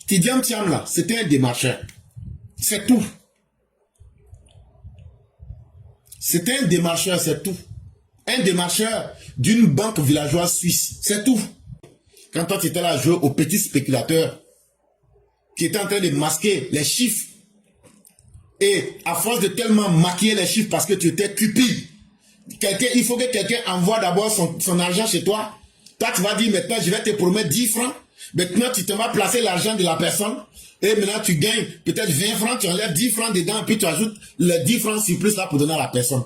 Tidiane Thiam là, c'était un démarcheur. C'est tout. C'était un démarcheur, c'est tout. Un démarcheur d'une banque villageoise suisse, c'est tout. Quand toi tu étais là à jouer aux petits spéculateurs qui étaient en train de masquer les chiffres, et à force de tellement maquiller les chiffres parce que tu étais cupide, il faut que quelqu'un envoie d'abord son argent chez toi. Toi tu vas dire maintenant je vais te promettre 10 francs. Maintenant tu te vas placer l'argent de la personne. Et maintenant tu gagnes peut-être 20 francs, tu enlèves 10 francs dedans, puis tu ajoutes les 10 francs surplus là pour donner à la personne.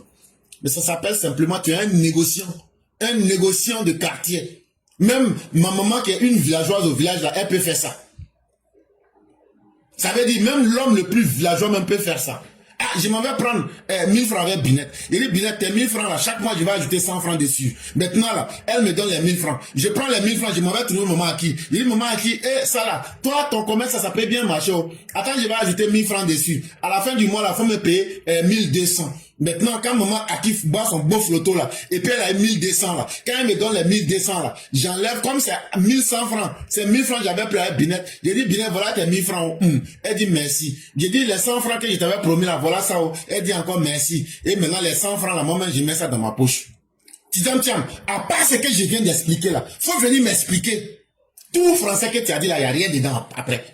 Mais ça s'appelle simplement, tu es un négociant de quartier. Même ma maman qui est une villageoise au village là, elle peut faire ça. Ça veut dire même l'homme le plus villageois même peut faire ça. Ah, je m'en vais prendre 1000 francs avec Binette. Il dit Binette, tes 1000 francs là, chaque mois je vais ajouter 100 francs dessus. Maintenant là, elle me donne les 1000 francs. Je prends les 1000 francs, je m'en vais trouver maman à qui. Il dit maman à qui, ça là, toi ton commerce ça peut bien marcher. Attends, je vais ajouter 1000 francs dessus. À la fin du mois là, faut me payer 1200. Maintenant, quand maman Akif boit son beau flotto là, et puis elle a 1200 là, quand elle me donne les 1200 là, j'enlève comme c'est 1100 francs. C'est 1000 francs j'avais pris avec Binette. J'ai dit Binette, voilà tes 1000 francs. Elle dit merci. J'ai dit les 100 francs que je t'avais promis là, voilà ça. Elle dit encore merci. Et maintenant les 100 francs là, moi-même je mets ça dans ma poche. Tiens, à part ce que je viens d'expliquer là, faut venir m'expliquer. Tout français que tu as dit là, il n'y a rien dedans après.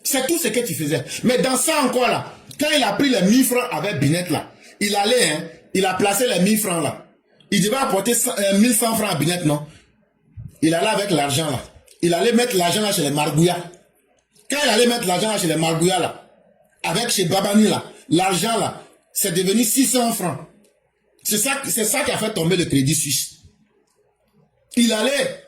C'est tout ce que tu faisais. Mais dans ça encore là, quand il a pris les 1000 francs avec Binette là, il allait, il a placé les 1000 francs là. Il devait apporter 1100 francs à Binette, non? Il allait avec l'argent là. Il allait mettre l'argent là chez les Margouillas. Quand il allait mettre l'argent là chez les Margouillas là, avec chez Babani là, l'argent là, c'est devenu 600 francs. C'est ça qui a fait tomber le Crédit Suisse. Il allait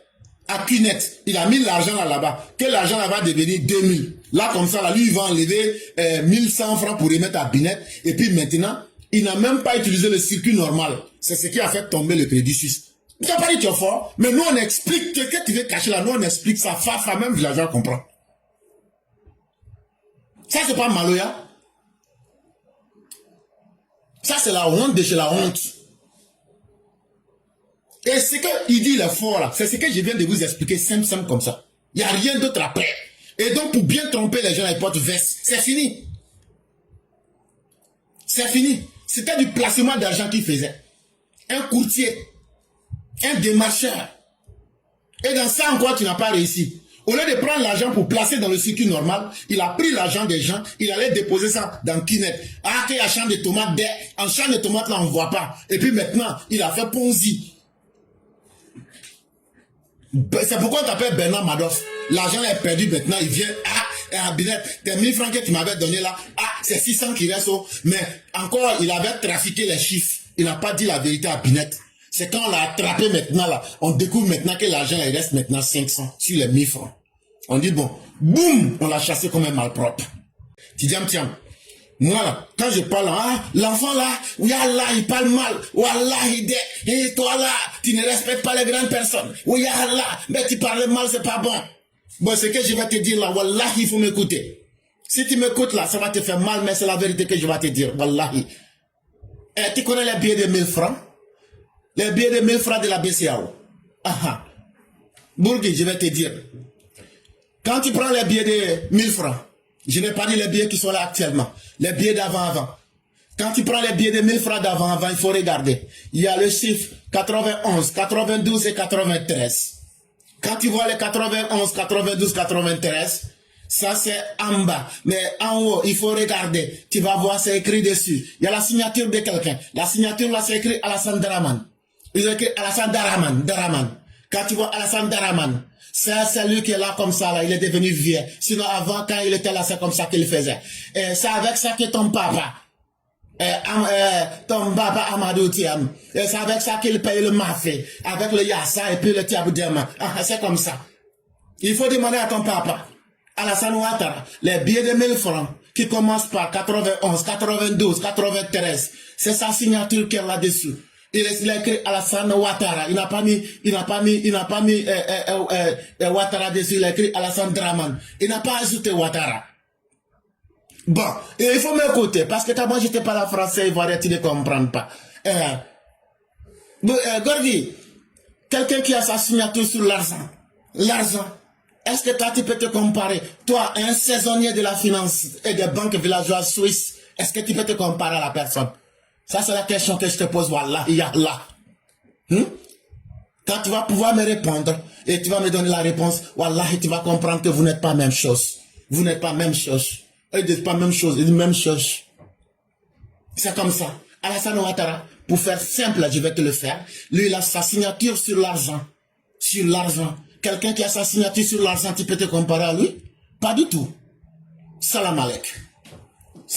à Cunet, il a mis l'argent là-bas, que l'argent là va devenir 2000. Là, comme ça, là, lui, il va enlever 1100 francs pour remettre à Binette. Et puis maintenant, il n'a même pas utilisé le circuit normal. C'est ce qui a fait tomber le Crédit Suisse. Tu n'as pas dit tu es fort, mais nous, on explique, que tu veux cacher là, nous, on explique ça, même villageois comprend. Ça, c'est pas Maloya. Ça, c'est la honte de chez la honte. Et ce qu'il dit, il est fort là, c'est ce que je viens de vous expliquer, simple comme ça. Il n'y a rien d'autre après. Et donc, pour bien tromper les gens, ils portent veste. C'est fini. C'est fini. C'était du placement d'argent qu'il faisait. Un courtier. Un démarcheur. Et dans ça encore, tu n'as pas réussi. Au lieu de prendre l'argent pour placer dans le circuit normal, il a pris l'argent des gens, il allait déposer ça dans Kinet. Ah, qu'il y a un champ de tomates, en champ de tomates là, on ne voit pas. Et puis maintenant, il a fait Ponzi. C'est pourquoi on t'appelle Bernard Madoff. L'argent est perdu maintenant, il vient, Binette, tes 1000 francs que tu m'avais donné là, c'est 600 qui restent, mais encore, il avait trafiqué les chiffres. Il n'a pas dit la vérité à Binette. C'est quand on l'a attrapé maintenant là, on découvre maintenant que l'argent il reste maintenant 500 sur les 1000 francs. On dit bon, boum, on l'a chassé comme un malpropre. Tiens, moi là, quand je parle, l'enfant là, oui Allah, il parle mal, Wallah, et toi là, tu ne respectes pas les grandes personnes, oui Allah, mais tu parles mal, c'est pas bon. Bon, ce que je vais te dire là, Wallah, il faut m'écouter. Si tu m'écoutes là, ça va te faire mal, mais c'est la vérité que je vais te dire, Wallah. Tu connais les billets de 1000 francs? Les billets de 1000 francs de la BCAO. Bourgui, je vais te dire. Quand tu prends les billets de 1000 francs, je n'ai pas dit les billets qui sont là actuellement. Les billets d'avant. Quand tu prends les billets de 1000 francs d'avant, il faut regarder. Il y a le chiffre 91, 92 et 93. Quand tu vois les 91, 92, 93, ça c'est en bas. Mais en haut, il faut regarder. Tu vas voir, c'est écrit dessus. Il y a la signature de quelqu'un. La signature là, c'est écrit Alassane Daraman. Il est écrit Alassane Daraman. Quand tu vois Alassane Daraman, c'est lui qui est là comme ça, là, il est devenu vieux. Sinon, avant, quand il était là, c'est comme ça qu'il faisait. Et c'est avec ça que ton papa, Amadou Thiam, et c'est avec ça qu'il paye le mafé, avec le Yassa et puis le Tiaboudema. C'est comme ça. Il faut demander à ton papa, Alassane Ouattara, les billets de 1000 francs, qui commencent par 91, 92, 93, c'est sa signature qui est là-dessus. Il a écrit Alassane Ouattara. Il n'a pas mis Ouattara dessus. Il a écrit Alassane Draman. Il n'a pas ajouté Ouattara. Bon, et il faut m'écouter parce que moi j'étais pas la français, ivoirien, tu ne comprends pas. Gorgui, quelqu'un qui a sa signature sur l'argent. Est-ce que toi, tu peux te comparer? Toi, un saisonnier de la finance et des banques villageoises suisses, est-ce que tu peux te comparer à la personne? Ça, c'est la question que je te pose, voilà, il y a là. Quand tu vas pouvoir me répondre et tu vas me donner la réponse, voilà, et tu vas comprendre que vous n'êtes pas même chose. Vous n'êtes pas même chose. Ils disent pas même chose, ils disent même chose. C'est comme ça. Alassane Ouattara, pour faire simple, je vais te le faire. Lui, il a sa signature sur l'argent. Sur l'argent. Quelqu'un qui a sa signature sur l'argent, tu peux te comparer à lui? Pas du tout. Salam alaikum.